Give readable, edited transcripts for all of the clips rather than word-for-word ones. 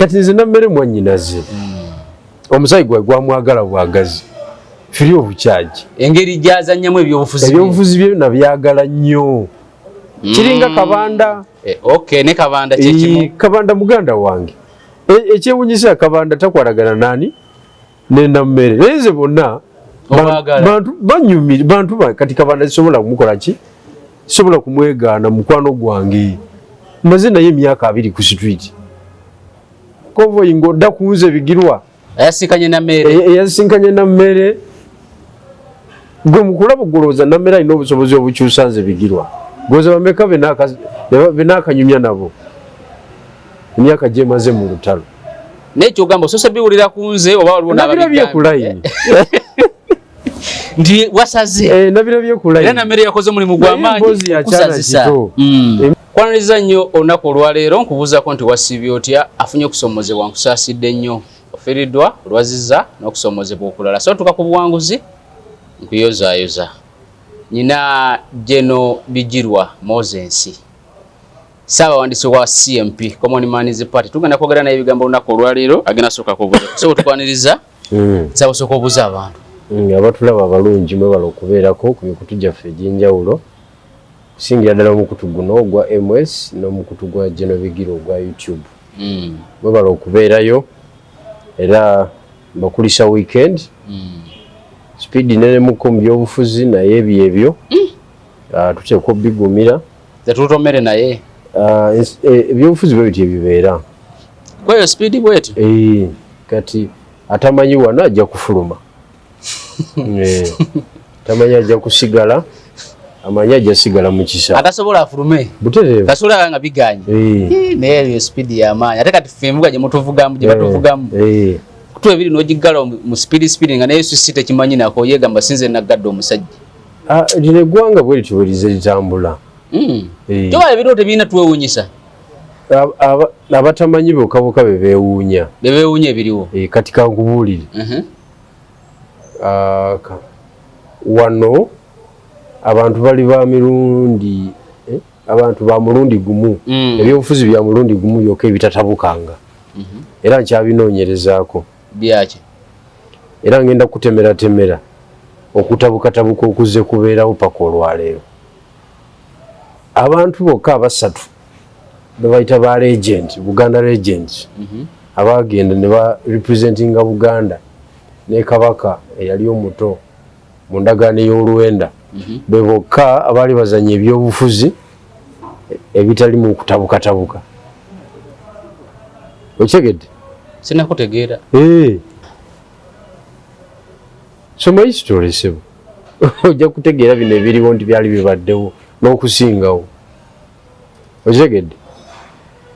kati nze nammere mwannyinaze omusayi gwe gwamwagala bwagazi free of charge engeri gyazannyamu ebyobufuzi bye nabyagala nnyo kiringa Kabanda okay ne Kabanda kyekimu Kabanda muganda wange ekyewunyisa Kabanda takwatagana nani nenda mmere leze bonna bantu banyumira bantu kati Kabanda sobola kumukola ki sobola kumwegaana mukwano gwange mazina y'emyaka 2 ku street kovo ingoda kuuze bigirwa yasinkanye na mmere gwe mukulabo guloza na mmere ino obusobozi obukyusanze bigirwa goza bameka benakanyumya nabo emyaka gye maze mu lutalo nekyo gamba sose biwulira kunze oba waliwo n'ababigambye kulayini ndi wasaze nabirabye kulayini era na mmere yakoze mulimu gw'amaanyi kusazisa kwaniriza nnyo olunaku olwaleero nkubuuzako nti wasiibye otya afunye okusomozebwa nkusaasidde nnyo ofiiriddwa olwaziza n'okusomozebwa okulala so tuka ku buwanguzi nkuyozaayoza nyina Jeno Bijirwa Moses Ssaabawandiisi wa CMP Common Man's Party tugenda kwogera naye ebigambo olunaku olwaleero agenda sooka kubuuza so tukwaniriza nsaba sooka obuuza abantu abatulaba abalungi mwebala okubeerako ku mikutu gyaffe egy'enjawulo kusingira ddala omukutu guno ogwa MS n'omukutu gwa Jeno Bijirwa ogwa YouTube mwebala okubeerayo era bakulisa weekend speed nene muko mbyobufuzi naye byebyo tuteekwa bigumira zetutomere naye ebyobufuzi bwe bitye bibeera kweyo speed bwetu kati atamanyi wana ajja kufuluma tamanyi ajja kusigala amanya ajja sigala mu kisa atasobola afulume butereevu tasobola nga biganye naye speed y'amaanyi ate kati fembuga gye mutuvugamu gye batuvugamu kutwe biri n'ogigala mu speed nga naye sisi tekimanyi nako yegamba sinze nagadde omusajja lino eggwanga bwe lityo bwe lize litambula toba ebiro tebiina twewuunyisa abatamanyi bokaboka bebeewuunya ebiriwo kati kankubuulire wano abantu bali ba mirundi abantu ba mulundi gumu ebyobufuzi bya mulundi gumu byokka ebitatabukanga era nkyabinoonyerezaako byaki era ngenda kutemera okutabukatabuka okuze kubeerawo paka olwaleero abantu bokka abasatu bebayita ba legend Buganda legends abagenda ne ba representinga Buganda ne Kabaka eyali omuto mu ndagaano y'Oluwenda be bokka abaali bazanya ebyobufuzi ebitali mu kutabukatabuka okitegedde sinakutegeera soma history sebo ojja kutegeera bino ebiriwo nti byali bibaddewo n'okusingawo okitegedde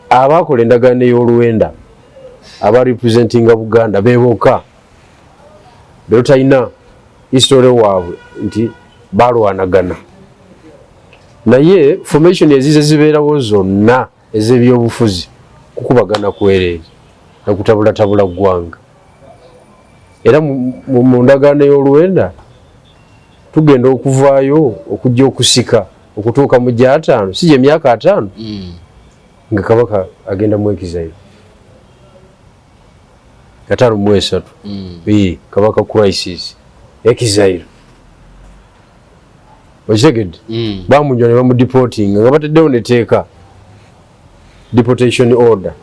abakola endagaano y'Oluwenda aba representinga Buganda beboka betalina history waabwe nti balwanagana naye formation ezize zibeerawo zonna ez'ebyobufuzi kukubagana kwereere nakutabulatabula ggwanga era mu ndagaano y'Oluwenda tugenda okuvaayo okujja okusika okutuuka mu gya 5 si gye myaka 5 nga Kabaka agenda mu Exile 5 mu 3 Kabaka crisis Exile okitegedde bamunjwa ne bamudeporting nga bataddewo neteeka deportation order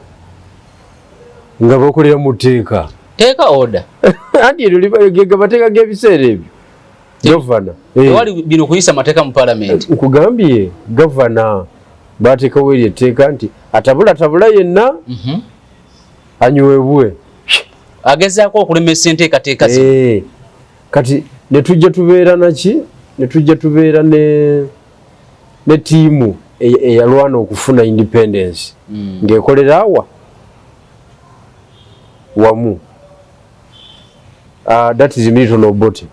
nga bakolera mu teeka order anti eryo bateeka g'ebiseera ebyo govana wali bino kuyisa mateeka mu parliament nkugambye govana bateekawo eryo etteeka nti atabulatabula yenna anywebwe agezaako okulemesa enteekateeka kati netujja tubeera naki netujja tubeera ne tiimu eyalwana okufuna independence ng'ekolera awa wamu that is Milton Obote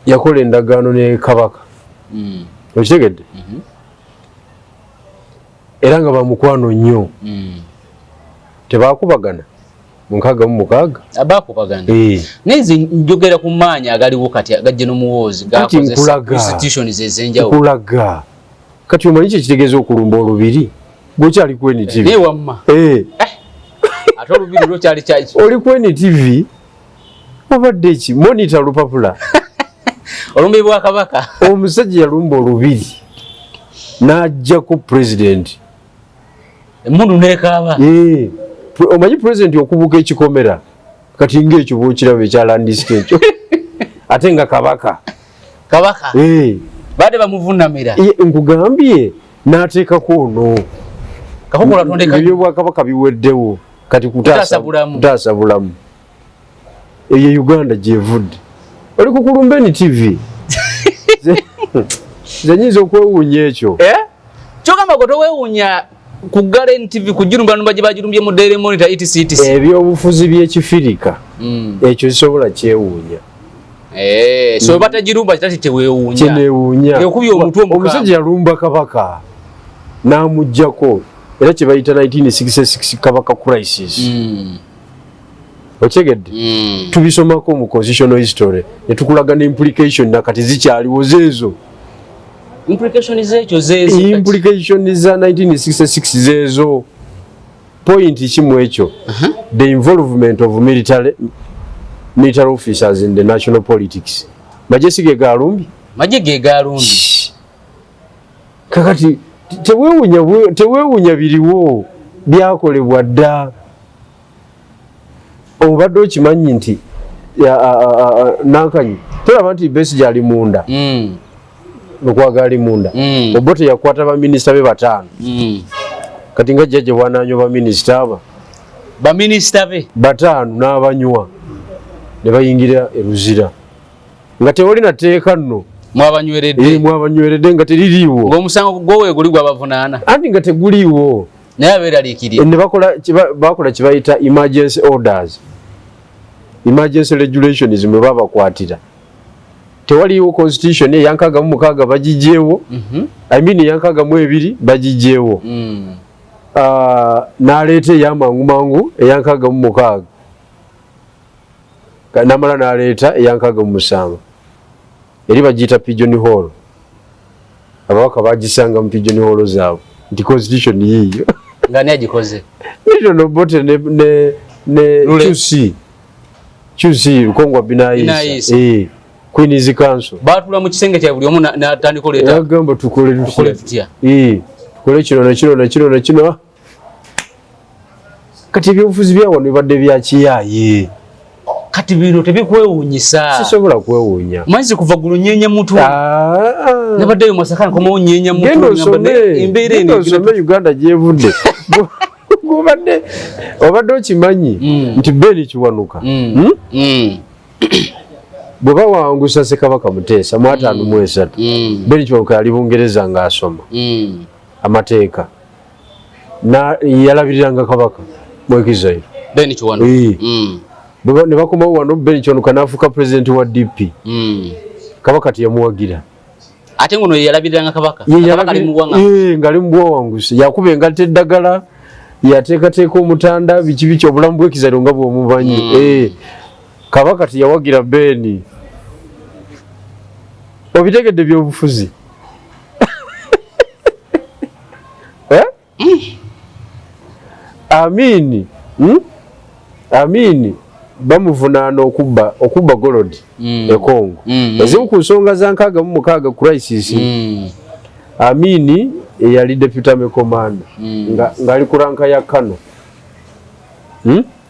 yakola endagaano ne Kabaka okitegedde era nga bamukwano nnyo tebakubagana mu 6 abakubagana nezi njogera ku maanyi agaliwo kati agajje n'omuwoozi gakoze institutions ezenjawulo kulaga kati omanyi kye kitegeeza okulumba olubiri Gochali ku NTV. Ne wamma. Atolu bidiro chali chachi. Oli ku NTV. Obadde ki monitor lupapula. Olumbe bwa kabaka. Omusajja yalumba olubiri. Najja ku president. Emundu nekaba. Omanyi president okubuka ekikomera. Kati ng'ekyo bw'okiraba ekya landisike ekyo. Ate nga kabaka. Kabaka. Bade bamuvunamira. Nkugambye n'ateekako ono. Kakokola tondeka. Ebyo bwa kabaka biweddewo. Kati kutaasa bulamu. Eyo Uganda gyevudde. Oli ku Kulumbeni TV. Zenyiza okwewuunya ekyo. Kyogamba gwe toweewuunya ku Galen TV kujirumba numba gye bagirumbye mu Daily Monitor etc. Ebyobufuzi by'ekifirika. Ekyo kisobola kyewuunya. So batagirumba kitati teweewuunya. Kyeneewuunya. Ekubye omuntu omukambwe. Omusajja yalumba kabaka. N'amuggyako. Era kye bayita 1966 kabaka crisis. Ochegedde. Tubisomako mu constitutional history. Netukulaga ne implication nakati zikyaliwo zezo. Implication zezo zezo. Implication za 1966 zezo. Point kimu ekyo. The involvement of military officers in the national politics. Majesige galumbi? Majege galumbi. Kakati tewewunya biriwo byakolebwa dda. Obadde okimanyi nti Nankanyi teraba nti Besigye ali munda. Lukwaga ali munda. Obote yakwata baminisita be 5. Kati nga jjajja bwananyo baminisita aba. Baminisita be 5 n'abanywa ne bayingira eruzira. Nga tewali nateeka nno. Mwabanyweredde nga teririiwo. Ng'omusango gwowe guli gwabavunaana. Anti nga teguliiwo. Naye abeeraliikirira. Ne bakola kibayita emergency orders. Emergency regulations mwe babakwatira. Tewaliiwo constitution eyankaga mu 6 bagijjeewo. I mean eyankaga mu 2 bagijjeewo. N'aleeta eyamangu eyankaga mu 6. Namala n'aleeta eyankaga mu 7. Eri bagiyita pigeon hole. Ababaka bagisanga mu pigeon hole zaabwe. Nti constitution yiyo. Ngani agikoze? Nito Obote ne Chusi Lukongwa Binaisa. Queen's Council. Batula mu kisenge kya buli omu n'atandika oleeta. Yagamba tukole tutya. Tukole kino. Kati ebyobufuzi byawo ne badde bya kiyaaye. Kati bino tebikwewuunyisa. Sisobola kwewuunya. Mwezi kuva gulu nyeenya mutu. Ne badde Masaka nkomo nyeenya mutu ngambade embeere ene Uganda gyevudde. Obadde okimanyi nti Beni Kiwanuka. Bwe bawangusa Ssekabaka Muteesa mu 5 Beni Kiwanuka yali Bungereza ng'asoma amateeka. Yalabiriranga kabaka Mwekizayo. Beni Kiwanuka. Ne bakomawo wano Beni Kiwanuka n'afuuka president wa DP. Kabaka teyamuwagira. Ate ngono yalabiriranga kabaka. Kabaka ali muwanga. Ngali mu bwawanguzi. Yakuba engatte eddagala. Yateekateeka omutanda biki obulamu bw'Ekizalo nga bw'omumanyi. Kabaka teyawagira Beni. Obitegedde by'obufuzi. Amini bamuvunaana okubba Golodi e Congo. Ezimu ku nsonga za 6 crisis. Amini eyali deputy commander ngali ku ranka ya Kano.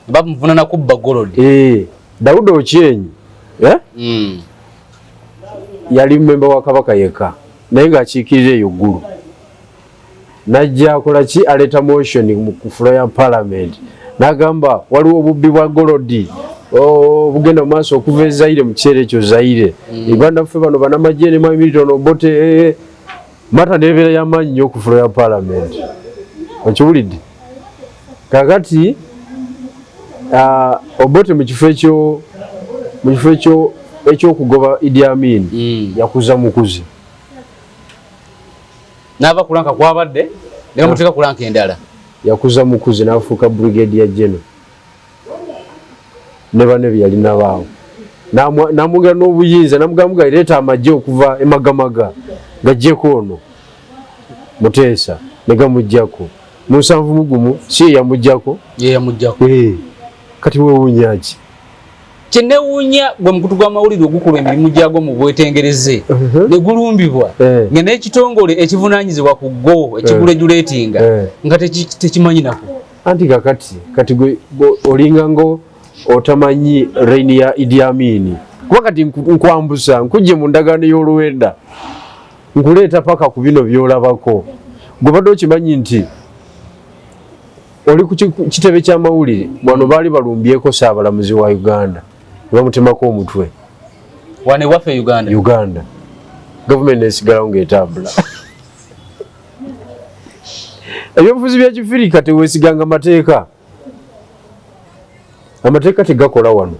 Bamuvunaana kubba Golodi. Daudi Ochieng yali member wa Kabaka yeka naye ng'akiikirira eyo ggulu. Najja akola ki aleeta motion mu kufulo ya parliament. N'agamba waliwo obubbi bwa Golodi bugenda mu maaso okuva e Zaire mu kiseera ekyo Zaire. Uganda ffe bano banamagye ne Milton Obote mata nebeera y'amaanyi nnyo ku fulo ya parliament. Okiwulidde? Kakati Obote mu kifo ekyokugoba Idi Amin yakuza mukuzi. N'ava kulanka kwabadde ne bamuteeka kulanka endala. Yakuza mukuzi n'afuuka brigadier general. Ne bane byalina baawo. N'amugera n'obuyinza n'amugamba leeta amagye okuva e Magamaga gajjeko ono Muteesa ne gamuggyako. musanvu mugumu si yamujjako kati weewuunyaki kyenewuunya gwe mukutu gw'amawulire ogukola emirimu gyagwo mu bwetengereze ne gulumbibwa nga n'ekitongole ekivunaanyizibwa ku go ekigulejuleetinga nga tekimanyi nako anti kati gwe olinga ngo otamanyi reini ya Idi Amin kuba kati nkwambusa nkujje mu ndagaano y'oluwenda nkuleeta paka ku bino by'olabako gwe badde okimanyi nti oli ku kitebe ky'amawulire wano baali balumbyeko Ssaabalamuzi wa Uganda ne bamutemako omutwe wane waffe Uganda gavumenti nesigalawo ng'etambula ebyobufuzi bya Kifirika teweesiganga amateeka tegakola wano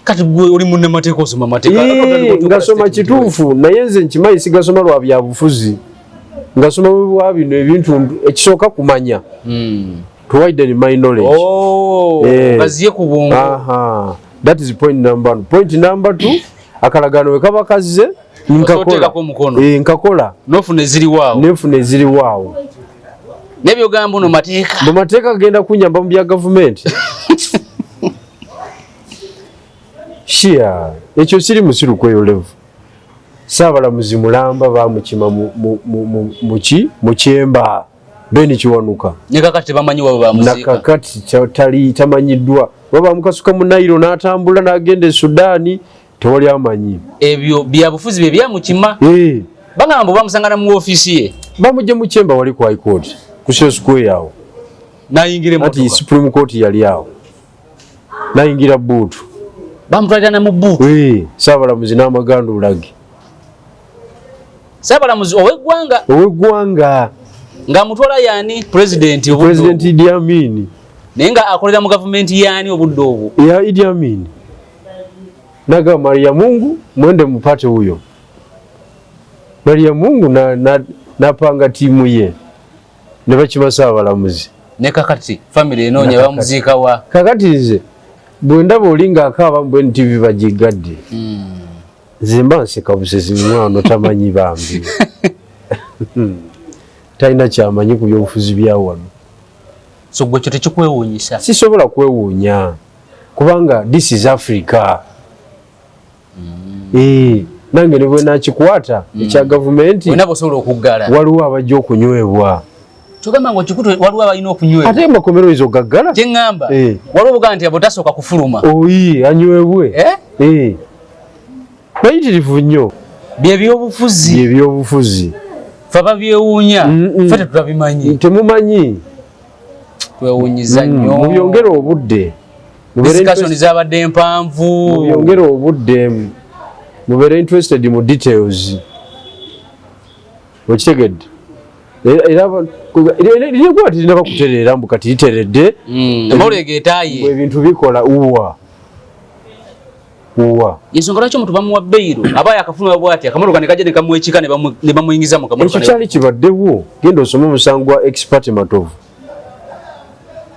kati gwe oli munnamateeka osoma amateeka ngasoma kituufu naye nze nkimanyi sigasoma lwa byabufuzi ngasoma bwa bino ebintu ekisooka kumanya to widen my knowledge gaziye ku bwongo that is point number 1. Point number 2 akalagaano we kaba kazze nkakola nofune ziri waawo nebyo gambo no mateeka mu mateeka genda kunyamba mu bya gavumenti shia ekyo siri musiru kweyo level Ssaabalamuzi Mulamba bamukima mu Kyemba Beni Kiwanuka nekakati bamanyi wabo bamuzika nakakati tali tamanyiddwa baba mukasuka mu Nairo n'atambula n'agenda e Sudani tewali amanyi ebyo byabufuzi bye byamukima bagamba bamusangana mu ofisi ye bamujje mu Kyemba wali ku High Court ku Shell Square yawo nayingire motoka ati Supreme Court yali yawo nayingira buutu bamutwalira na mu buutu Ssaabalamuzi n'amagandulage Ssaabalamuzi ow'eggwanga nga mutwala yani president Idi Amin naye nga akolera mu gavumenti yani obudde obwo ya Idi Amin naga Maria Mungu mwende mupate huyo Maria Mungu napanga timu ye ne bakima Ssaabalamuzi ne kakati family enonya bamuziika wa kakati nze bwe ndaba olinga akaaba mbwe NTV bagigadde zimba nseka busezi mwana tamanyi bambi taina kyamanyi ku byobufuzi bya wano so gwe kyo tekikwewuunyisa sisobola kwewuunya kubanga this is Africa nange ne bwe nakikwata ekya gavumenti wena bosobola okuggala waliwo abajja okunywebwa kyogamba ngo kikutu waliwo abalina okunywebwa ate amakomero izo gaggala kyeŋŋamba waliwo obugaa nti abo tasooka kufuluma anywebwe bayitirivu nnyo byebyobufuzi faba byewuunya fete tutabimanyi temumanyi twewuunyiza nnyo mubyongere obudde discussion zabadde mpanvu mubyongere obudde mubeere interested mu details okitegedde era tirina bakutereera mbu kati literedde amolegeetaaye ebintu bikola yensonga lwaki omuntu bamuwa bbeiro aba yakafuna bwati akamotoka ne kajja ne kamuwekika ne bamuyingiza mu kamotoka ekyo kyali kibaddewo genda osome omusango gwa expert Matovu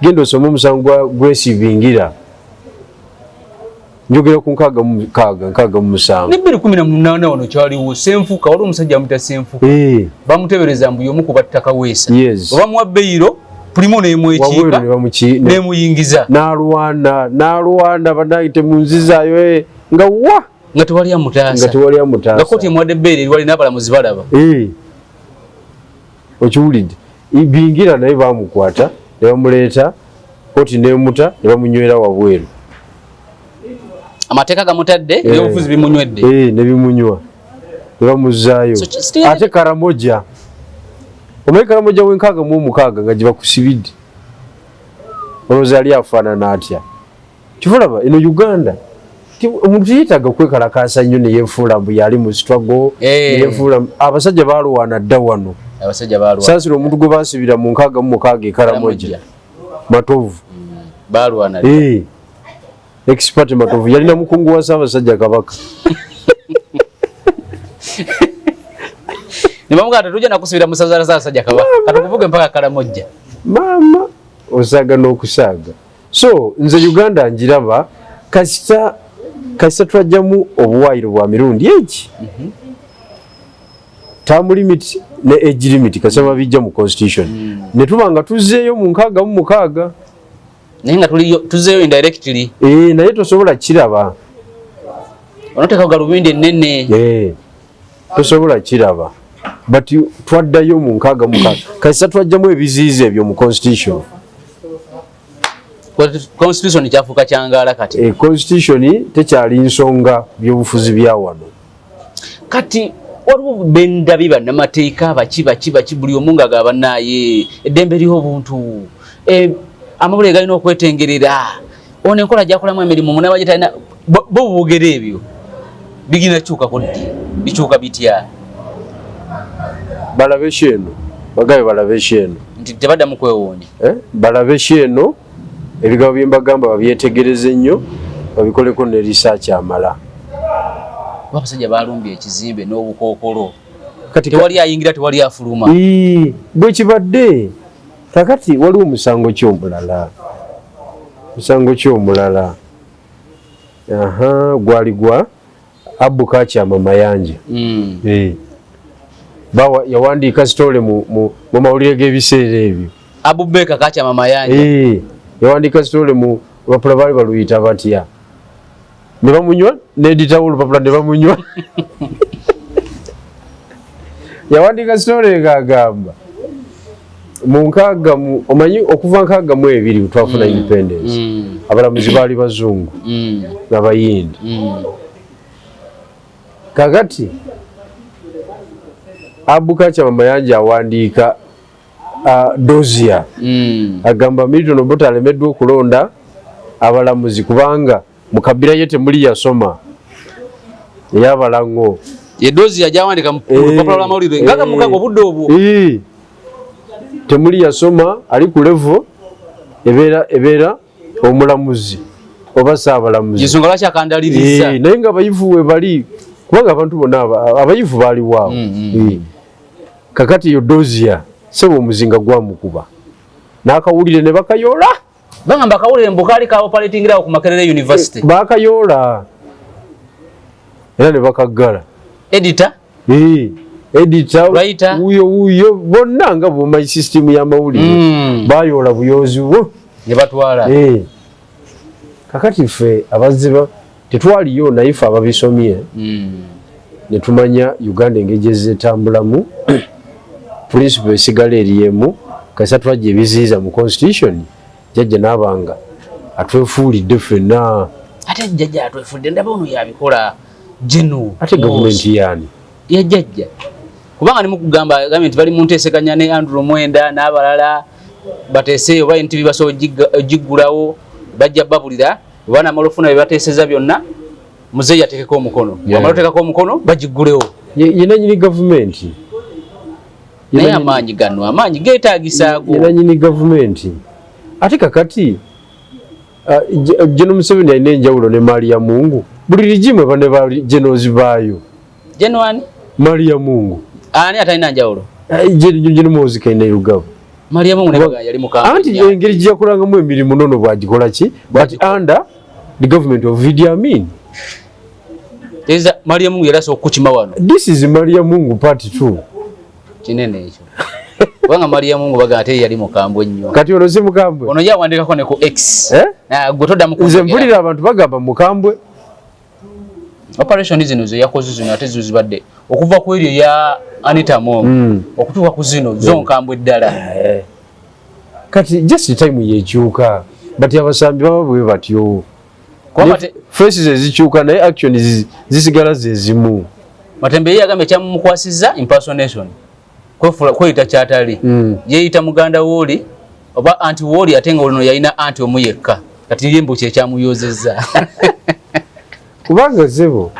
genda osome omusango gwa Grace Bingira njogera ku 6 ne 2018 wano kyaliwo Senfuka waliwo omusajja amuta Senfuka bamutebereza mbu y'omu ku battaka weesa bamuwa bbeiro primo nemwekika nemuyingiza n'alwana banayite munzizayo nga tewali amutaasa nga koti emwadde bbeere eriwali n'abalamuzi balaba okiwulidde Bingira naye bamukwata ne bamuleeta koti nemuta ne bamunywera wabweru amateeka gamutadde ebyobufuzi bimunywedde ne bimunywa ne bamuzzaayo ate Karamoja omanyi Karamoja w'6 nga gibakusibidde olowooza yali afaanana atya kifulaba eno Uganda omuntu yeetaaga kwekalakaasa nnyo neyeefuula mbu yali mu struggle neyeefuula abasajja baalwana dda wano saasira omuntu gwe baasibira mu 6 e Karamoja Matovu baalwana expert Matovu yalina mukungu wa Ssaabasajja Kabaka Nibamuga tujja nakusubira musazara Ssaabasajja Kabaka katukuvuge mpaka Karamoja mama osaga n'okusaaga so nze Uganda njiraba kasita twajjamu obuwaayiro bwa mirundi eki term limit ne age limit kasaba bijja mu constitution ne tubanga tuzzeeyo mu 66 nenga tuzzeeyo indirectly naye tosobola kiraba onoteka galubindi nene tosobola kiraba but twaddayo mu 66 kasa twajjamu ebiziizi ebyo mu constitution constitution kyafuka kyangala kati constitution tekyali nsonga by'obufuzi bya wano kati waliwo benda biba namateeka baki buli omu nga gaba naye eddembe liho obuntu amabule galina okwetengerera ono enkola gyakolamu emirimu munaba gitalina bo bubugere ebyo bigina kyuka koddi bikyuka bitya balabe sheno bagabe balabe sheno nti tebadda mu kwewoonya balabe sheno ebigabo byembagamba babyetegereze nnyo babikoleko ne research amala abasajja balumbye ekizimbe n'obukookolo tewali ayingira tewali afuluma bwe kibadde kakati waliwo musango ky'omulala gwali gwa Abuka Kyama Mayanja yawandiika sitole mu mawulire g'ebiseera ebyo Abubeka Kakyama Mayanja yawandiika sitole mu lupapula baali baluyita batya ne bamunywa n'editawo olupapula ne bamunywa yawandiika sitole ng'agamba omanyi okuva 62 twafuna independence abalamuzi baali bazungu n'abayindi kakati Abuka Kyama Mayanja awandiika dozia agamba Milton Obote alemeddwa okulonda abalamuzi kubanga mu kabira ye temuli yasoma ey'abalango dozia gyawandika mu lupapula lw'amawulire ngaga mukago obudde obwo temuli yasoma ali ku level ebeera omulamuzi oba saabalamuzi ensonga lwaki akandaliriza naye nga abayivu we bali kubanga abantu bonna abayivu baali waawo kakati eyo dozia sebo omuzinga gwamukuba n'akawulire ne bakayoola bagamba akawulire mbukaali ka operatingirawo ku Makerere University bakayoola era ne bakaggala editor wuyo bonna nga bwomanyi sisitimu y'amawulire bayoola buyoozi bwo ne batwala kakati ffe abazze tetwaliyo naye ffe ababisomye ne tumanya Uganda engeri ezetambulamu principle esigala eriyemu kasa twajja ebiziiza mu constitution jjajja n'abanga atwefuulidde ffenna ate jjajja atwefuulidde ndaba ono yabikola geno ate gavumenti yaani yajjajja kubanga nemukugamba gavumenti bali mu nteeseganya ne Andrew Mwenda n'abalala bateeseyo oba NTV basobola ogiggulawo bajja babulira oba namala ofuna bye bateeseza byonna muzeeyi ateekeko omukono wamala oteekako omukono bagiggulewo yena nyini gavumenti naye amaanyi gano amaanyi geetaagisaago yena nyini gavumenti ate kakati Jeno Museveni alina enjawulo ne Maria Mungu buli ligimu eba ne ba genozi baayo Jenoani Maria Mungu ani atalina njawulo Jeno Muzika ine Lugabo Maria Mungu nebaga yali mukamba anti engeri gyakolangamu emirimu nono bwagikola ki but under the government of Idi Amin teza Maria Mungu yalaso okukima wano this is Maria Mungu part 2 kinene ekyo wanga Maria Mungu baga ate yali mukambwe nnyo kati ono si mukambwe ono yawandikako ne ku X gotoda mu nze mpulira abantu bagamba mukambwe operation zino zo yakoze zino ate zo zibadde okuva ku eryo ya Anita Mongo okutuuka ku zino zonkambwe ddala kati just time yekyuka but abasambi baba bwe batyo faces ezikyuka naye action zisigala zezimu Matembe yagambye kyamukwasiza impersonation kweyita kyatali yeeyita muganda wooli oba anti wooli ate nga olino yalina anti omuyekka kati yembu kyekyamuyozezza kubanga zebo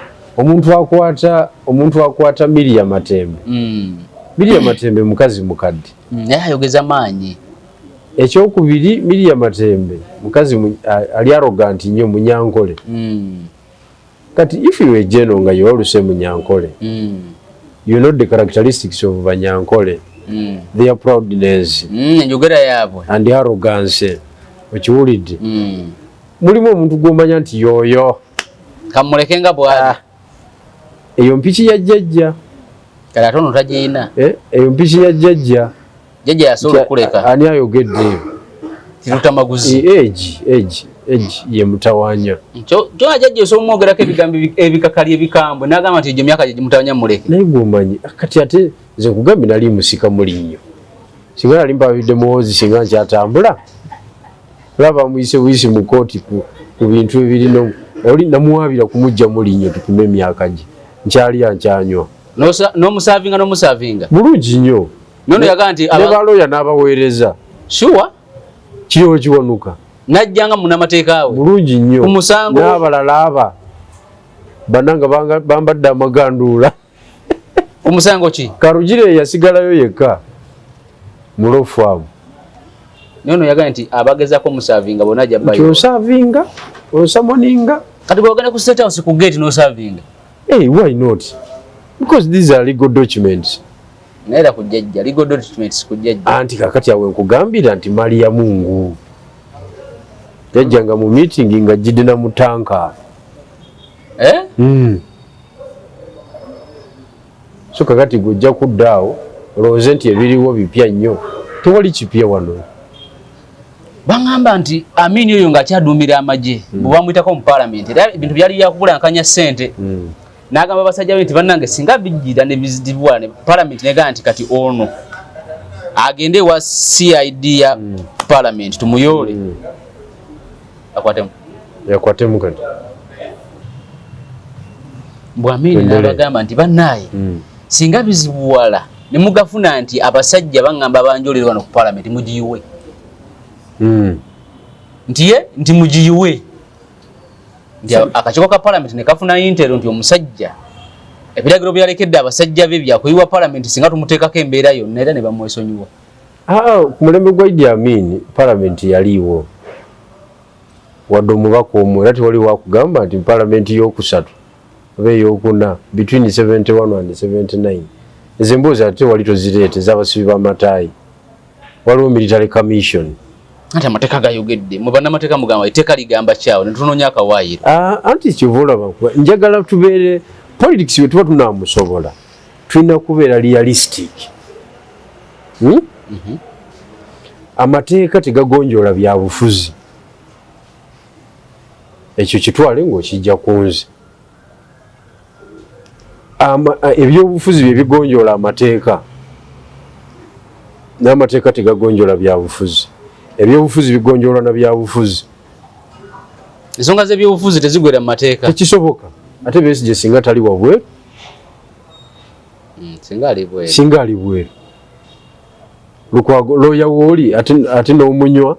omuntu akwata Miriam Matembe Miriam Matembe mukazi mukadde naye ayogeza maanyi ekyokubiri Miriam Matembe mukazi ali arrogant nnyo munyankole kati if you were Jeno nga you always say munyankole you know the characteristics of banyankole their proudness njogera yaabwe and arrogance okiwulidde mulimu omuntu gw'omanya nti yoyo kamuleke nga bwali eyo mpiki ya jjajja kala tono tajina eyo mpisi ya jjajja yasobola kuleka ani ayogedde tiruta maguzi age ye mutawanya kyo ajajja osomwogerako ebigambo ebikakali ebikambwe n'agamba nti egyo myaka gye mutawanya muleke naye gwomanyi kati ate nze nkugambye nali musika mulinnyo singa nali mpabidde muwozi singa nkyatambula olaba muyise buyisi mu kooti ku bintu ebirino oli namuwaabira kumujja mulinnyo tupime emyaka gye nkyali yankyanywa n'omusavinga bulungi nnyo nono yagaa nti ne balooya n'abaweereza shuwa kiriwo kiwanuka najjanga munamateeka we bulungi nnyo kumusango n'abalala aba bannanga bambadde amaganduula omusango ki Karugire yasigalayo yekka mulofu abo nono yagaa nti abagezako omusavinga bona ajja kyosavinga osamoninga kati bwogenda ku state house ku gate n'osavinga why not because these are legal documents naera kujjajja legal documents kujjajja anti kakati awe nkugambira nti mali ya Mungu yajjanga mu meeting nga jidde na mutanka so kakati gujja kuddaawo olowooze nti ebiriwo bipya nnyo tewali kipya wano bangamba nti Amini oyo ng'akyaduumira amagye bwe bamwyitako mu paalamenti era ebintu byali byakubulankanya ssente n'agamba basajja be nti bannange singa bijjira ne bizitibwa ne paalamenti negaa nti kati ono agende ewa CID ya paalamenti tumuyoole yakwatemu kati mbw Amini n'abagamba nti bannaaye singa bizibuwala ne mugafuna nti abasajja baŋŋamba banjolere wano ku paalamenti mugiyiwe nti mugiyiwe nti akakiiko ka paalamenti ne kafuna intero nti omusajja ebiragiro byalekedde abasajja be byakuyiwa paalamenti singa tumuteekako embeera yonna era ne bamwesonyiwa ku mulembe gwa Idi Amin paalamenti yaliiwo wadde omubaka omu era tewali wakugamba nti paalamenti yokusatu oba eyokuna between 71 and 79 ezemboozi ate wali tozireete ez'abasibi b'amataayi waliwo military commission ate amateeka gayogedde mu bannamateeka mugamba etteeka ligamba kyawo ne tunoonya akawaayiro anti kyova olaba njagala tubeere politics bwe tuba tunaamusobola tulina kubeera realistic amateeka tegagonjoola byabufuzi ekyo kitwale ng'okijja ku nze ebyobufuzi bye bigonjoola amateeka n'amateeka tegagonjoola byabufuzi ebyobufuzi bigonjoolwa na byabufuzi ensonga z'ebyobufuzi tezigwera mu mateeka tekisoboka ate Besigye singa tali wabweru singa ali bweru Lukwago looya wooli ate n'omunywa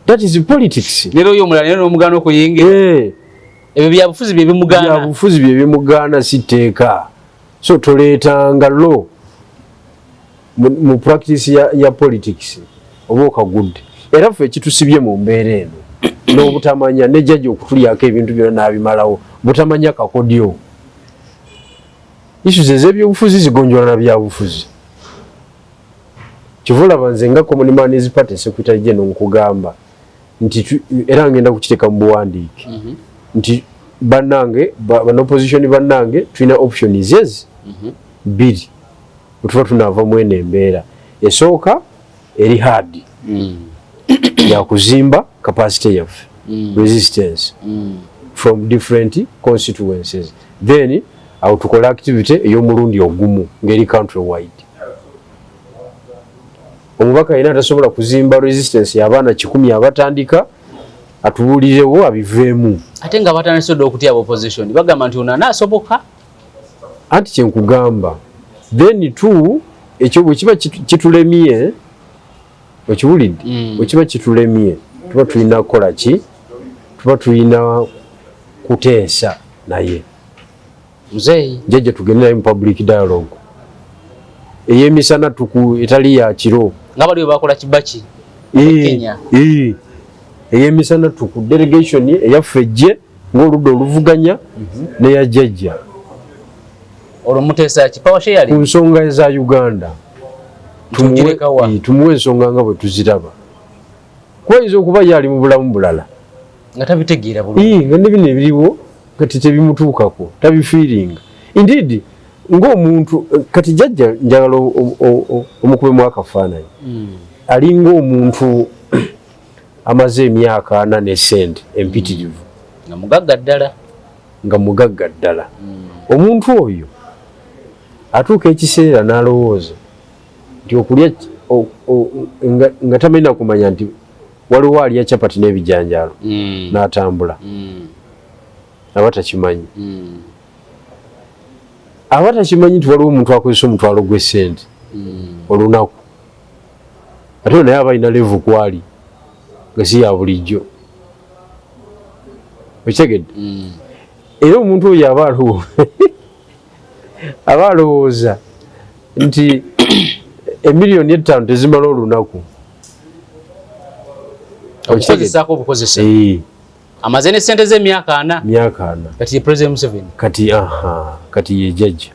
that is politics ne looya omulala ne n'omugaana okuyingira ebyo byabufuzi bye bimugaana si tteeka so toleetanga lo mu practice ya politics oba okagudde era ffe ekitusibye mu mbeera eno n'obutamanya ne jjajja okutulyako ebintu byonna n'abimalawo butamanya kakodyo issues ez'ebyobufuzi zigonjola na byabufuzi kivulaba nze nga Common Man's Party Secretary General nkugamba nti era ngenda kukiteeka mu buwandiike nti bannange banopposition bannange tulina options ezi bbiri bwetuba tunaava mu eno embeera esooka eri hard yakuzimba capacity yaffe resistance from different constituencies then awo tukola activity ey'omulundi ogumu ng'eri country wide omubaka yina tasobola kuzimba resistance y'abaana 100 abatandika atubuulirewo abiveemu ate nga batandise okutyaba opposition bagamba nti ono anaasoboka anti kyenkugamba then two ekyo bwe kiba kitulemye okiwulidde bwe kiba kitulemye tuba tulina kukola ki tuba tulina kuteesa naye muzeeyi jjajja tugende naye mu public dialogue ey'emisana tuku etali ya kiro nga baliwe bakola kibaki Kenya ey'emisana tuku delegation eyaffe ejje ng'oludda oluvuganya neya jjajja olwo muteesa ki power sharing ku nsonga eza Uganda tumuwe ensonga nga bwe tuziraba kwayinza okuba yali mu bulamu bulala nga tabitegeera bulungi nga ne bino ebiriwo kati tebimutuukako tabifiiringa indeed ng'omuntu kati jjajja njagala omukubemu akafaananyi alinga omuntu amaze emyaka 4 ne sente empitirivu nga mugagga ddala omuntu oyo atuuka ekiseera n'alowooza nti okulya nga tamanyi kumanya nti waliwo alya capati n'ebijanjaalo n'atambula aba takimanyi aba takimanyi nti waliwo omuntu akozesa omutwalo gw'essente olunaku ate naye aba alina levu kwali nga si ya bulijjo okitegedde era omuntu oyo aba alowooza nti emiliyoni 5 tezimala olunaku okukozesako obukozesa amaze ne sente z'emyaka 4 kati ye President Museveni kati ye jjajja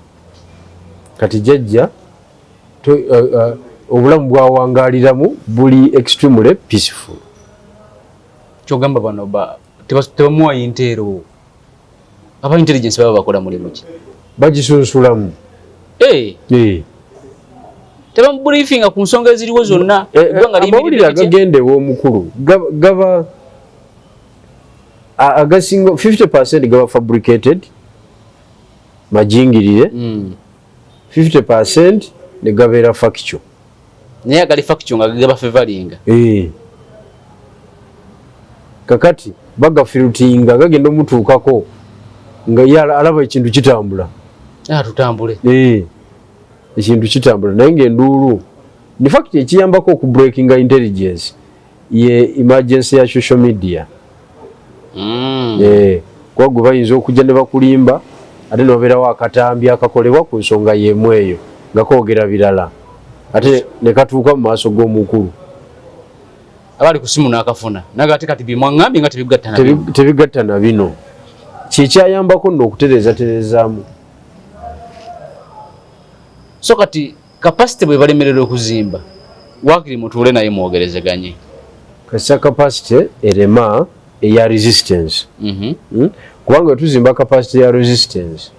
obulamu bwawangaaliramu buli extremely peaceful kyogamba bano tebamuwa yinteero aba intelligence baba bakola mulimu ki bagisunsulamu tebamubriefinga ku nsonga eziriwo zonna amawulire agagendewa omukulu gaba agasinga 50% gaba fabricated majingirire 50% ne gabeera factual naye agali factual nga gaba favoringa kakati bagafirutinga gagenda omutuukako nga alaba ekintu kitambula tutambule ekintu kitambula naye ng'enduulu in fact ekiyambako okubreakinga intelligence ye emergency ya social media kuba gwe bayinza okujja ne bakulimba ate nebabeerawo akatambi akakolebwa ku nsonga y'emu eyo nga koogera birala ate ne katuuka mu maaso g'omukulu abali ku simu n'akafuna nagate kati bimwaŋŋambye nga tebigatta na bino kyekyayambako nno okutereezaamu so kati kapasite bwe balemererwa okuzimba waakiri mutuule naye mwogerezeganye kasita kapasite erema eya resistance kubanga wetuzimba kapasite ya resistance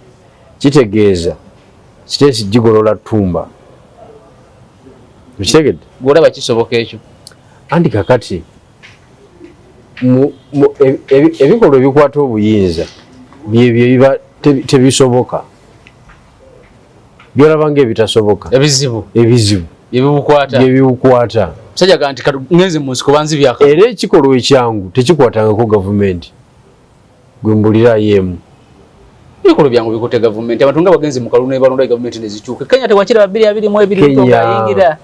kitegeeza sitesi gigolola ttumba okitegedde gwolaba kisoboka ekyo andi kakati ebikolwa ebikwata obuyinza byebyo biba tebisoboka byolaba ng'ebitasoboka ebizibu byebibukwata musajja nti ngenze mu nsiko banzibyako era ekikolwa ekyangu tekikwatangako gavumenti gwe mbulirayo emu ebikolwa byangu bikutte gavumenti abantu nga bagenzi mu kalulu nebalonda gavumenti nezikyuka Kenya tewakira 222 ng'ayingira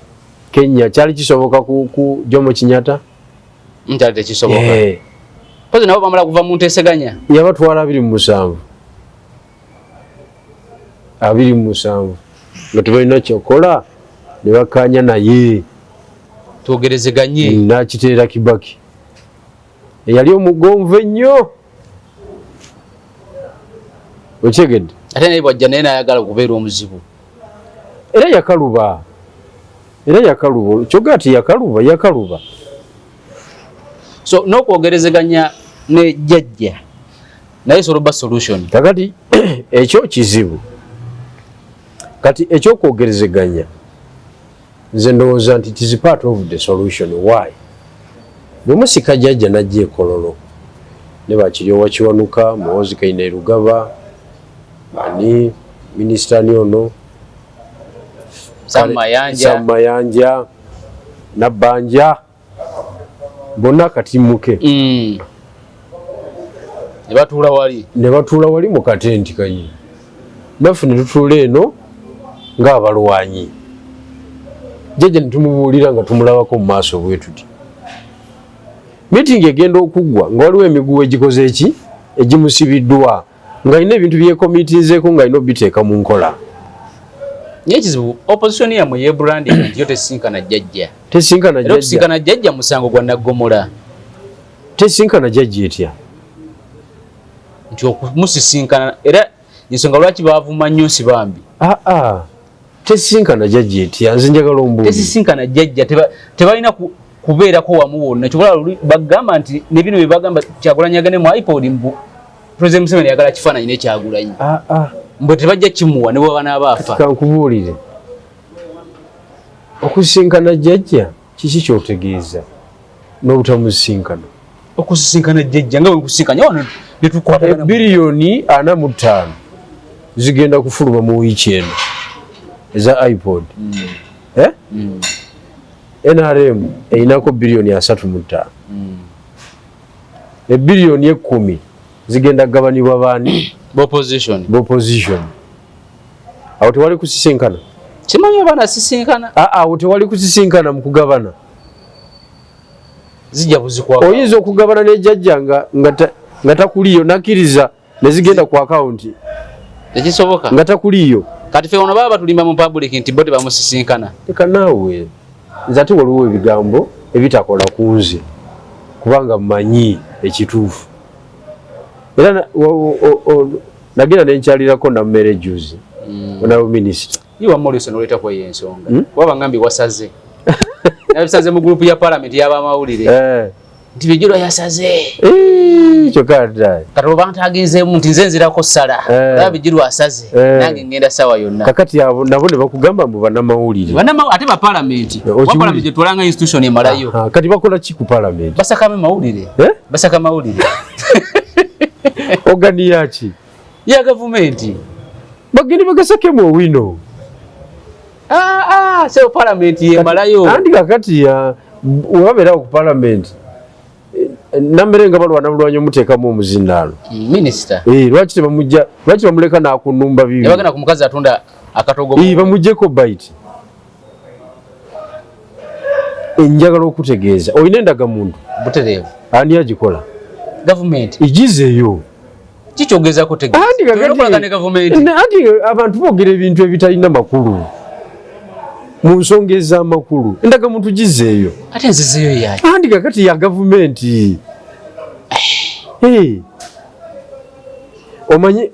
Kenya kyali kisoboka ku Jomo Kenyatta nkyali tekisoboka pozi nabo bamala kuva mu nteeseganya yabatwala 27 nga tebalina kyokola ne bakkaanya naye twogerezeganye nakiteera Kibaki eyali omugonvu ennyo okitegedde ate naye bwajja naye nayagala okubeera omuzibu era yakaluba kyogaa ti yakaluba so n'okwogerezeganya ne jjajja naye soloba solution kakati ekyo kizibu kati ekyokwogerezeganya nze ndowooza nti it is part of the solution. Why? Bwemusika jjajja najja ekololo ne bakiryowa Kiwanuka Muhoozi Kainerugaba ani minisita ni ono Sam Mayanja Nabbanja bonna katimuke ne batuula wali mu katenti kanyi naffe ne tutuula eno ng'abalwanyi jjajja ne tumubuulira nga tumulabako mu maaso bwe tuti miitingi egenda okuggwa nga waliwo emiguwa egikoze eki egimusibiddwa ng'alina ebintu byekomiitinzeeko ng'alina obiteeka mu nkola. Naye kizibu opposition yamwe yebranding nti yo tesinkana jjajja. Tesinkana jjajja. Tesinkana jjajja musango gwa Naggomola. Tesinkana jjajja etya. Nti okusisinkana era ensonga lwaki baavuma nnyo Nsibambi. Tesinkana jjajja etya nze njagala ombuulire. Tesinkana jjajja tebalina kubeerako wamu wonna. Kyokkola bagamba nti ne bino bye bagamba Kyagulanyi agende mu iPod mbu President Museveni yagala kifaananyi ne Kyagulanyi. mbwe tebajja kimuwa ne bw'aba n'abaafa. Kankubuulire okusinkana jjajja kiki kyotegeeza n'obutamusinkana? Okusisinkana jjajja nga bwe nkusinkanya wano ne tukwatagana bilioni 45 zigenda kufuluma mu wiiki eno eza iPod. NRM einako bilioni 35. Bilioni 10 zigenda gabanibwa baani? Opposition. Awo tewali kusisinkana. Kimanyi bana sisinkana. Awo tewali kusisinkana mu kugabana. Zijja buzikwa. Oyinza okugabana n'ejjajja nga takuliyo nakkiriza ne zigenda ku account. Tekisoboka. Nga takuliyo. Kati fe ono baba batulimba mu public nti bote bamusisinkana. Eka naawe nze ate waliwo ebigambo ebitakola ku nze kubanga mmanyi ekituufu. Era nagenda nenkyalirako nammere juzi onawo minisita iwa Morrison oleta kwa yensonga waba ngambi wasaze nabisaze mu group ya parliament yaba mawulire nti bijiro yasaze kyokada kati abantu agenze muntu nzenzirako sala bijiro asaze nange ngenda sawa yonna kakati yabo nabo ne bakugamba mbu bana mawulire ate ba parliament wa parliament twalanga institution emalayo kati bakola ki ku parliament basaka mawulire basaka mawulire ogani yaki ya government bagini bagasake mu wino so parliament yemalayo andi kakati ya wabera ku parliament namerenga balwana bulwanyo muteekamu omuzindaalo minister lwaki bamuleka nakunumba bibi yabagana ku mukazi atunda akatogo bamujjeko bite enjagala okutegeeza olina endagamuntu butereevu ani agikola government igizeeyo kikyogeza kutegeeza anti abantu boogera ebintu ebitalina makulu mu nsonga ez'amakulu endagamuntu gizeeyo ate nzizeeyo yaki andi kakati ya gavumenti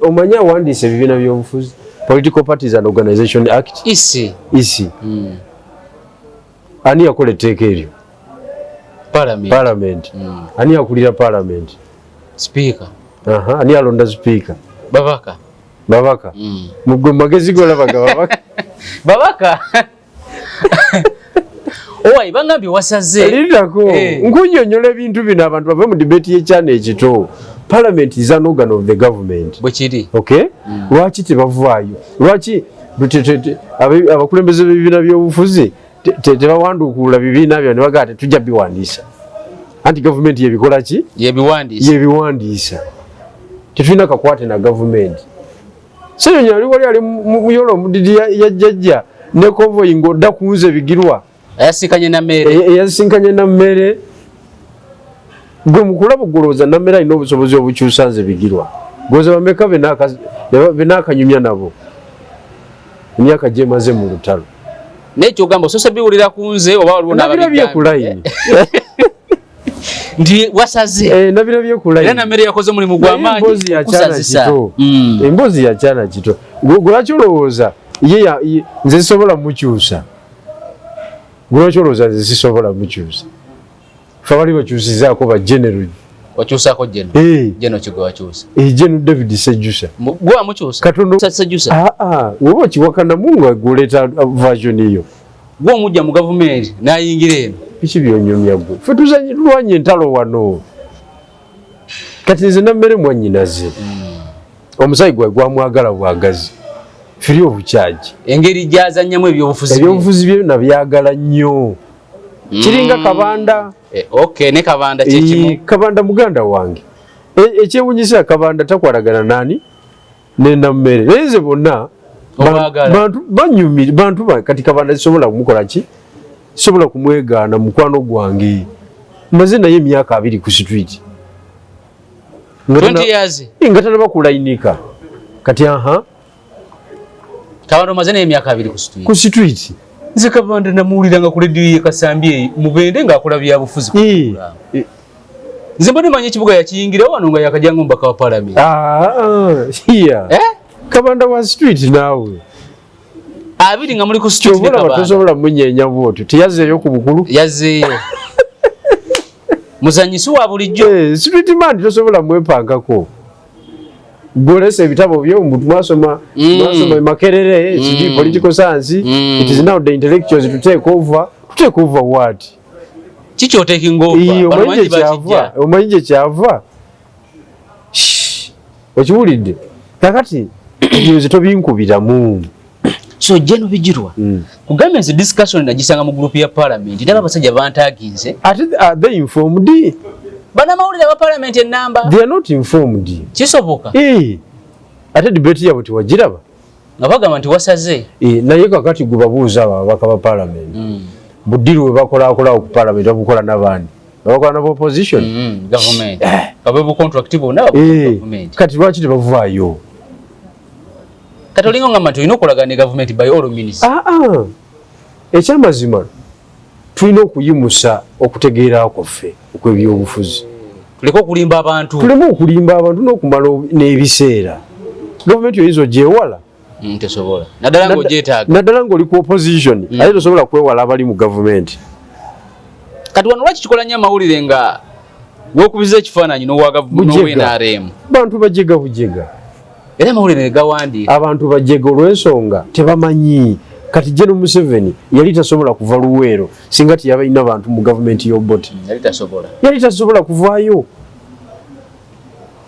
omanyi awandiisa ebibiina by'obufuzi Political Parties and Organization Act isi ani yakola etteeka eryo parliament ani yakulira parliament speaker ani alonda speaker babaka mugwe magezi golabaga babaka owayi bangambye wasaze lirako nkunyonyola ebintu bino abantu bave mu debate y'ekyana ekito. Parliament is an organ of the government bwekiri okay lwaki tebavaayo lwaki abakulembeze b'ebibiina by'obufuzi tebawanduukula bibiina byo ne bagaa tetujja biwandiisa anti gavumenti yebikola ki yebiwandiisa tetulina kakwate na gavumenti Ssenyonyi wali muyolo omudidi yajjajja ne konvoyi ng'odda ku nze bigirwa eyasinkanye na mmere gwe mukulaba ogolooza nammere alina obusobozi obukyusa nze bigirwa goza bameka benaakanyumya nabo emyaka gyemaze mu lutalo nekyogamba osose biwulira ku nze oba waliwo nabirabye ku layini ndi wasaze nabirabye ku layini era nammere yakoze mulimu gw'amaanyi kusazisa emboozi ya kyana kito lwaki olowooza nze sisobola mukyusa lwaki olowooza nze sisobola mukyusa fe bali bakyusizaako ba general wakyusako jeno kigwe wakyusa jeno David Sejjusa gwe wamukyusa katono Sejjusa woba okiwakanamu nga goleeta version eyo gwe omujja mu gavumenti n'ayingira eno biki byonyomya gwe fe tulwanye entalo wano kati nze nammere mwannyinaze omusayi gwe gwamwagala bwagazi free of charge engeri gyazannyamu ebyobufuzi bye nabyagala nnyo kiringa Kabanda ne Kabanda kyekimu Kabanda muganda wange ekyewunyisa Kabanda takwatagana nani nenammere neze bonna bantu banyumira bantu kati Kabanda sisobola kumukola ki sisobola kumwegaana mukwano gwange maze naye emyaka 2 ku street 20 years nga tanaba kulayinika kati Kabanda maze naye emyaka 2 ku street nze Kabanda namuwuliranga ku radio ye Kasambye mubende ng'akola byabufuzi nze mbone manyi ekibuga yakiyingira wano nga yakajjangu mbaka wa parliament Kabanda wa street naawe abiri nga muli ku street ne Kabanda tosobola munyeenya bwotyo teyazeeyo ku bukulu yazeeyo muzanyisi wa bulijjo street man tosobola mwepangako golese ebitabo byo mbu twasoma makerere CD political science. It is now the intellectuals to take over what chicho taking over omanyije kyava okiwulidde kakati ebyo tobinkubiramu. So Jeno Bijirwa kugambye nti discussion nagisanga mu group ya parliament ndaba abasajja bantaginze ate they informed bana mawulire aba parliament enamba they are not informed kisoboka ate debate yabo tiwagiraba ngabagamba nti wasaze naye kakati gubabuuza ababaka ba parliament buddiru we bakola ku parliament babukola n'abandi bakola n'aba opposition government kabebu contract bona government kati lwaki tebavaayo kati olinga ngamba nti olina okolagana ne government by all means ekyamazima tulina okuyimusa okutegeera kwaffe okw'ebyobufuzi tuleke okulimba abantu n'okumala n'ebiseera gavumenti oyinza ogyewala tesobola naddala ng'ogyetaaga naddala ng'oli ku opposition ate tosobola kwewala abali mu gavumenti. Kati wano lwaki kikola nnyo amawulire nga w'okubiza ekifaananyi n'owa-NRM bantu bajega era amawulire gawandiika abantu bajega olw'ensonga tebamanyi. Kati General Museveni yali tasobola kuva Luweero singa tiyabalina abantu mu gavumenti y'Obote yali tasobola kuvaayo.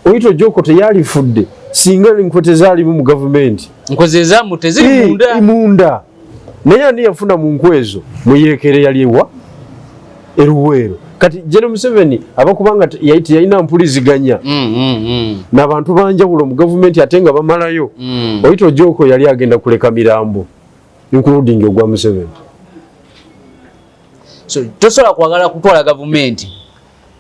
Oyito Joko teyalifudde singa enkote zaalimu mu gavumenti nkoze ezaamu teziri munda naye ani yafuna mu nkwezo muyeekere yaliwa eruweero. Kati General Museveni abakubanga yalina mpuliziganya n'abantu banjawulo mu gavumenti ate nga bamalayo Oyito Joko yali agenda kuleka mirambo including ogwa Museveni. So tosobola kwagala kutwala gavumenti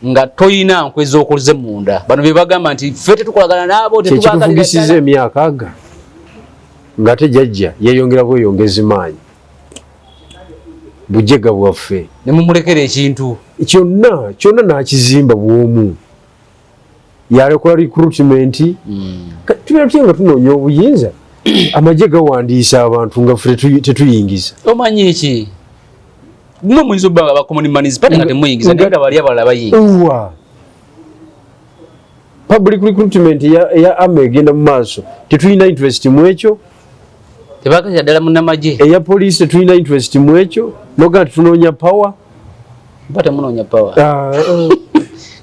nga toyina nkweza okolize munda bano bye bagamba nti ffe tetukolagana naabo tetubakaliza emyaka aga nga tejajja yeeyongera bweyongezi maanyi bujega bwaffe ne mumulekera ekintu kyonna n'akizimba bwomu yalekola recruitment tubeera tutya nga tunoonya obuyinza amagye gawandiisa abantu nga ffe tetuyingiza. Omanyi ki mwe muyinza obba nga bakomoni municipality nga temuyingiza naye nga bali abalala bayingiza. Public recruitment ya AMA egenda mu maaso tetulina interest mu ekyo tebakakya ddala munnamagye eya police tetulina interest mu ekyo noga tunoonya power bata munoonya power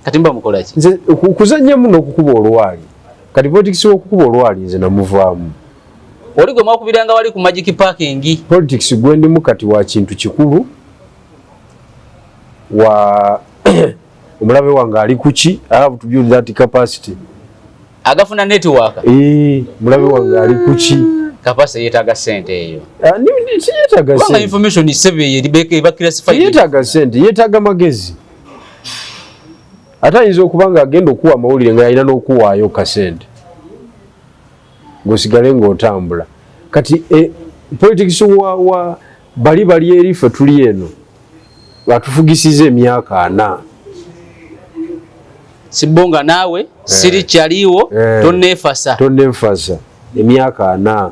kati mba mukola ki kuzannya muno okukuba olwali kati politics okukuba olwali nze namuvaamu oli gwe mwakubiranga wali ku magic parking politics gwendimu kati wa kintu kikulu wa omulabe wange ali kuki I have to build that capacity agafuna network mulabe wange ali kuki capacity yetaga sente eyo yetaga sente wanga information isebe yebeke eba classified yetaga sente yetaga magezi atayinza okubanga agenda okuwa amawulire nga yalina n'okuwaayo kasente ng'osigale ng'otambula kati politics wa bali eri ffe tuli eno batufugisiza emyaka 4 sibonga naawe siri kyaliwo tonneefasa emyaka 4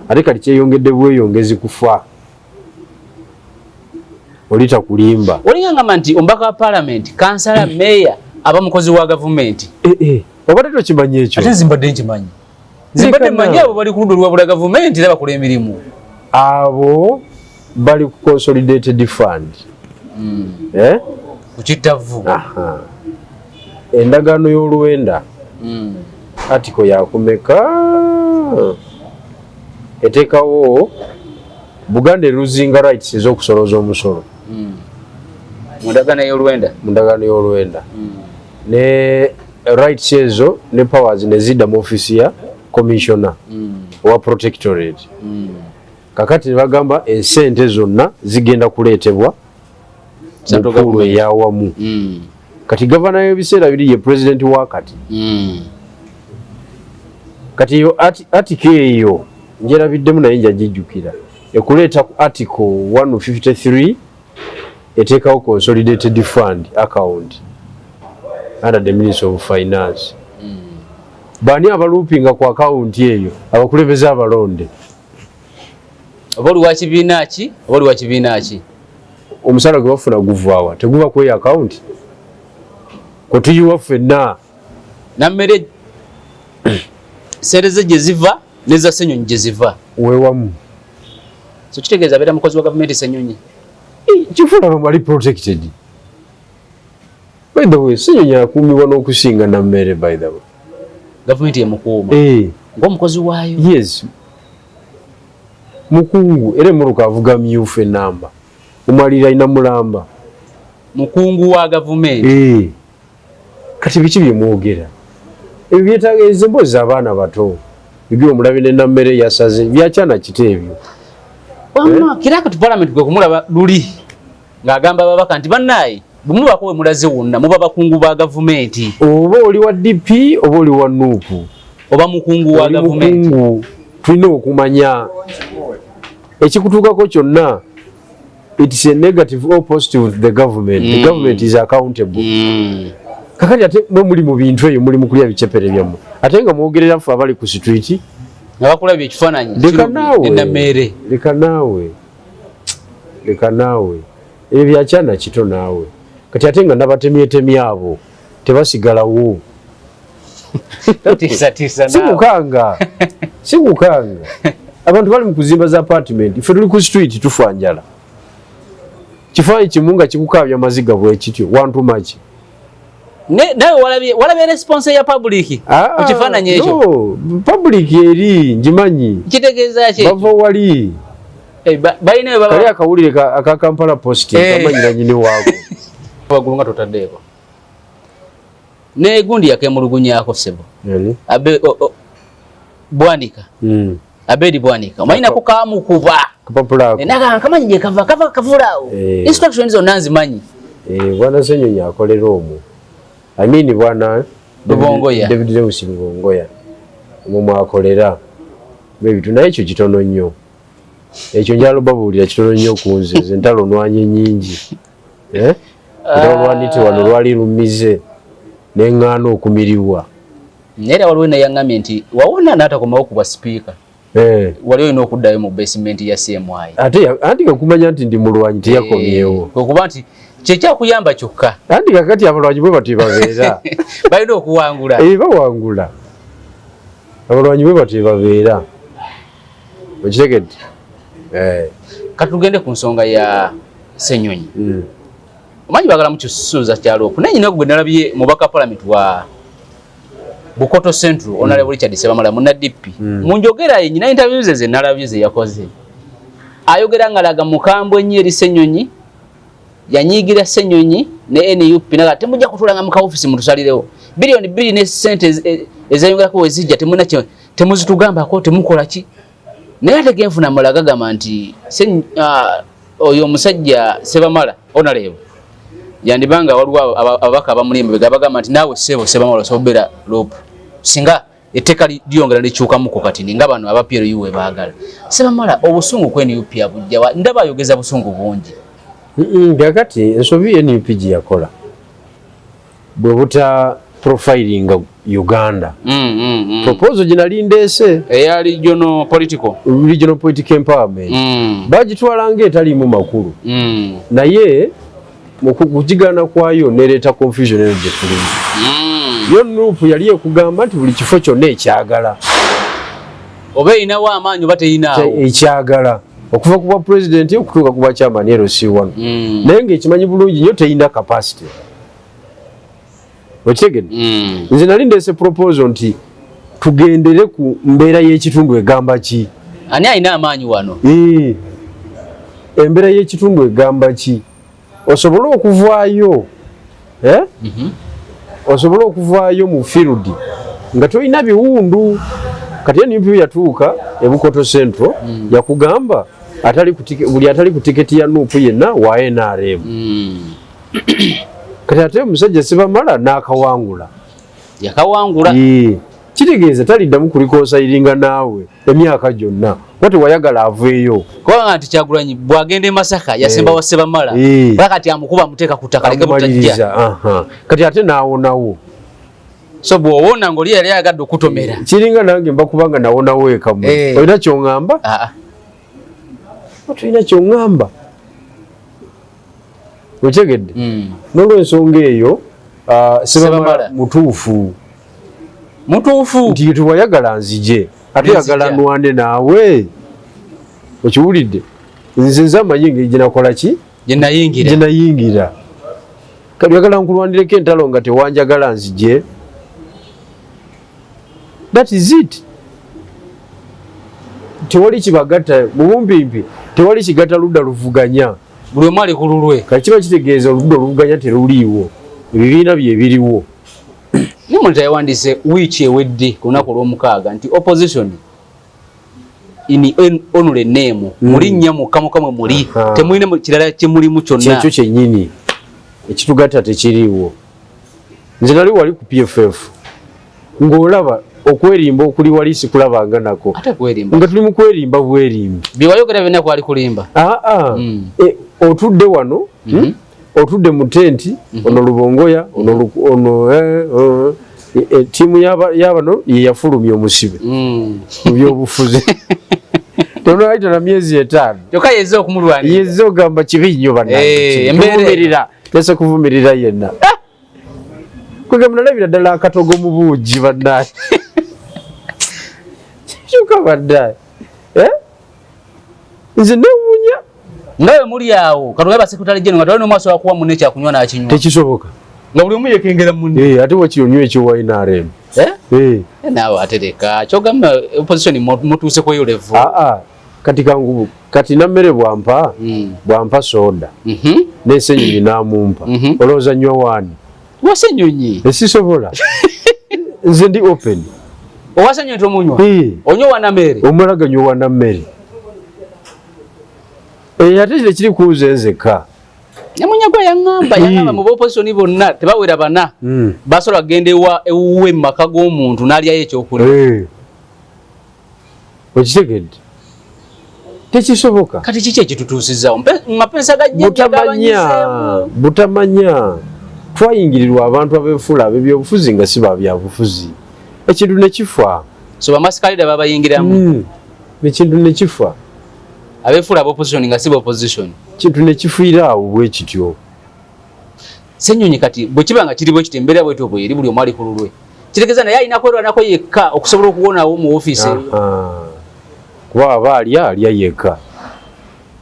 ate kati kyeyongedde bweyongezi kufa olita kulimba olingamba nti ombaka wa parliament kansala meya aba mukozi wa gavumenti obadde tokimanyi ekyo ate zimbadde nkimanyi zimbadde manyi abo bali ku ludda lwabula gavumenti era bakola emirimu abo bali ku consolidated fund kukittavu endagaano y'Oluwenda article yakumeka eteekawo Buganda eruzinga rights ez'okusoloza omusolo mundagaano y'Oluwenda ne rights ezo ne powers ne zidda mu ofisi ya commissioner wa protectorate kakati ne bagamba esente zonna zigenda kuleetebwa mukulu eyawamu kati gavana y'ebiseera biri ye president wakati kati yo article eyo njerabiddemu naye njagijjukira ekuleeta ku article 153 eteekawo consolidated fund account under the Ministry of Finance. Bani abalupinga ku account eyo abakulembeze abalonde oboli wa kibiina ki omusala gwe bafuna guvaawa teguba ku account ko tuyiwa ffenna nammere sereze gye ziva neza Ssenyonyi gye ziva wewamu so kitegeeza abeera mukozi wa gavumenti Ssenyonyi kifuna bamali protected by the way Ssenyonyi akuumibwa n'okusinga na mmere by the way gavumenti emukuuma ng'omukozi waayo yes mukungu era emmotoka avuga myufu enamba omalira ina mulamba mukungu wa gavumenti kati biki byemwogera ebyo byetaaga emboozi abaana bato bigire omulabe n'emmere yasaze byakyana kito ebyo wamma kirakati parliament gwe kumulaba luli ng'agamba ababaka nti bannaayi bwe mubako we mulaze wonna muba bakungu ba gavumenti oba oli wa DP oba oli wa nuupu oba mukungu wa gavumenti tulina okumanya ekikutuukako kyonna it's a negative or positive with the government. The government is accountable. Kakati ate mwe muli mu bintu eyo muli mu kulya bicepere byammwe ate nga mwogerera ffe abali ku street abakulabya ekifaananyi leka naawe ebyo byakyana kito naawe kati ate nga nabatemyetemye abo tebasigalawo sikukanga abantu bali mu kuzimba za apartment ffe tuli ku street tufa njala kifaanyi kimu nga kikukaabya maziga bwekityo wantu maki nawe walabye response ya public ku kifaananyi ekyo public eri ngimanyi kitegeeza ki bava wali kali akawulire aka Kampala Post kamanyira nyini waako waggulu nga totaddeeko negundi yakemulugunyako sebo Bwanika Abedi Bwanika omanyi nako kaamukuba kapapulako naga kamanyi gye kava kavulaawo instructions zonna nzimanyi bwana Ssenyonyi akolera omwo bwana David Lewis Lubongoya omwo akolera bebitu naye ekyo kitono nnyo ekyo njalo babuulira kitono nnyo ku nze entalo nwanye nnyingi olwanite wano lwali lumize n'eŋŋaana okumiribwa naye waliwo nayaŋŋamye nti wawona n'atakomawo ku bwa sipiika wali olina okuddayo mu basement ya CMI anti kakumanya nti ndi mulwanyi teyakomyewo okuba nti kyekyakuyamba kyokka anti kakati abalwanyi bwe batyo babeera balina okuwangula bawangula abalwanyi bwe batyo babeera okitegedde katugende ku nsonga ya Ssenyonyi omanyi bagala mu kisuuza kya loopu naye nyina gwe nalabye mubaka parliament wa Bukoto Central Honorable Richard Sebamala muna DP munjogera ye nyina interviews ze nalabye ze yakoze ayogera ngalaga mukambwe nyeri Ssenyonyi yanyigira Ssenyonyi ne NUP naga temujja kutulanga mu office mutusalirewo bilioni 2 ne sente ezayongera ko wezijja temuzitugamba ko temukola ki naye ategenfuna mulaga gama nti oyo musajja Sebamala Honorable yandibanga waliwo ababaka abamulimba begabagamba nti naawe Sebamala sobera loop singa etteka lyongera likyuka muko kati nga bano aba PLU baagala Sebamala obusungu ku NUP abujja ndaba ayogeza busungu bungi kakati ensobi NUP yakola bwe buta profiling Uganda proposal ginali ndeese eya regional political empowerment bagitwalanga etalimu makulu naye mukugigana kwayo nereeta confusion eno gye tulimu yo nuupu yali ekugamba nti buli kifo kyonna ekyagala oba erinawo amaanyi oba teyinaawo ekyagala okuva ku bwa pulezidenti okutuuka ku bwa chairman LC1 naye ng'ekimanyi bulungi nnyo teyina capacity okitegedde nze nali ndeese proposal nti tugendere ku mbeera y'ekitundu egamba ki ani alina amaanyi wano embeera y'ekitundu egamba ki osobole okuvaayo osobole okuvaayo mu field nga tolina biwundu kati NUP yatuuka ebukoto Central yakugamba buli atali ku tiketi ya NUP yenna wa NRM kati ate omusajja Sebamala n'akawangula yakawangula kitegeeza taliddamu kulikoosa iringa naawe emyaka gyonna wate wayagala aveeyo kubanga nti Kyagulanyi bwagenda e Masaka yasemba wa Sebamala bakati amukuba muteeka ku ttaka leke butajja kati ate n'awonawo so bw'owona ng'oli yali ayagadde okutomera kiringa nange mba kubanga nawonawo ekamu olina ky'oŋŋamba tolina ky'oŋŋamba okitegedde n'olwensonga eyo Sebamala mutuufu mutuufu nti tewayagala nzije ate yagala nwane naawe okiwulidde nze nzamanyi engeri gyenakola ki gyenayingira kati yagala nkulwanireko entalo nga tewanjagala nzije. That is it. Tewali kibagatta mubumpimpi tewali kigatta ludda luvuganya buli omu ali ku lulwe kati kiba kitegeeza oludda oluvuganya teruliiwo ebibiina byeebiriwo. Nimuntu yawandiise wiiki ewedde ku lunaku olw'omukaaga nti opposition in honorary name mulinnya mukamukamwe muli temulina kirala kyemulimu kyonna kyekyo kyennyini ekitugatta tekiriiwo. Nze nali wali ku PFF ng'olaba okwerimba okuli wali sikulabanga nako nga tuli mu kwerimba bwerimbi byewayogera byonna kwali kulimba otudde wano otudde mu tenti ono Lubongoya ono ttiimu y'abano ye yafulumya omusibe mu byobufuzi tonaayita na myezi 5 kyokka yezze okumulwanira yezze ogamba kibi nnyo bannaavumirira nese kuvumirira yenna kwegamba nalabira ddala akatogo mu buugi bannaayi kyuka bannaayi nze newuunya ngawe muli awo kati weba sekretary general nga tolina omu asobola kuwa munne ekyakunywa n'akinywa tekisoboka nga buli omu yekengera munne ate wakiyonywa ekyowa NRM naawe atereka kyogamba opposition mutuuse kweyo levu kati kangubu kati nammere bwampa soda n'ensenyonyi n'amumpa olowooza nnywa waani wasa ennyonyi esisobola nze ndi open owasa ennyonyi tomunywa onywa wanammere omala ganywa wanammere ate kire kiri kuuza enzeka Nyamunyagwa yangamba mu opposition bonna tebawera bana basobola kugenda ewuwe mu maka g'omuntu n'alyayo ekyokulya okitegedde tekisoboka kati kiki ekitutuusizaawo mapensa butamanya twayingirirwa abantu abeefula ab'ebyobufuzi nga si babyabufuzi ekintu ne kifa so bamasikalida babayingiramu ekintu ne kifa abeefula ab'opposition nga si b'opposition kintu ne kifiira awo bwe kityo. Ssenyonyi kati bwe kiba nga kiri bwe kiti embeera bwetyo bwe eri buli omu ali ku lulwe kitegeeza naye alina kwerwanako yekka okusobola okuwonawo mu ofiisi kuba aba alya yekka.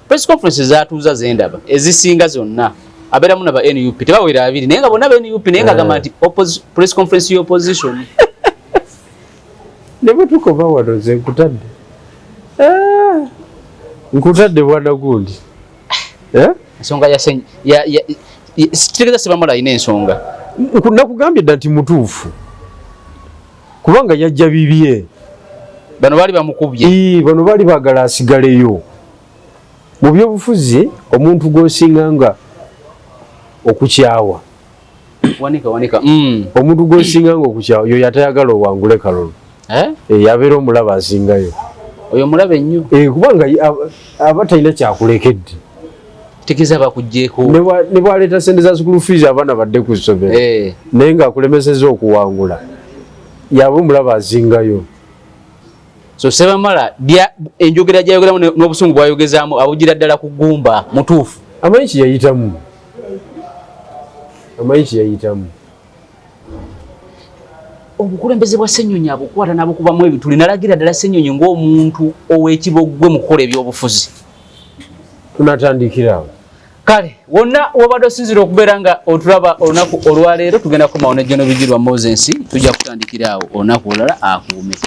Press conference zaatuuza zendaba ezisinga zonna abeeramu naba NUP tebawera abiri naye nga bonna ba NUP naye nga gamba nti press conference y'opposition ne bwe tukoma wano nze nkutadde bwana gundi ensonga kitegeeza Sebamala alina ensonga nakugambye dda nti mutuufu kubanga yajja bibye bano baali bamukubye bano baali baagala asigaleyo mu byobufuzi omuntu gw'osinganga okukyawa wanika omuntu gw'osinganga okukyawa oyo yatayagala owangule kalolo yabeera omulaba asingayo oyo mulabe nnyo kubanga aba talina kyakulekedde tegeeza bakugjeeko ne bwaleeta sente za school fees abaana badde ku ssomero naye ng'akulemeseza okuwangula yaba omulaba asingayo. So Sebamala enjogera gyayogeramu n'obusungu bwayogezaamu abugira ddala ku ggumba mutuufu amanyi kiyayitamu obukulembeze bwa Ssenyonyi abukwata n'abukubamu ebituli nalagira ddala Ssenyonyi ng'omuntu ow'ekibogwe mu kukola ebyobufuzi tunatandikira kale wonna wabadde osinzira okubeera nga otulaba olunaku olwaleero tugenda kukomawo ne John Bigirwa Moses tujja kutandikira awo olunaku olulala akuume.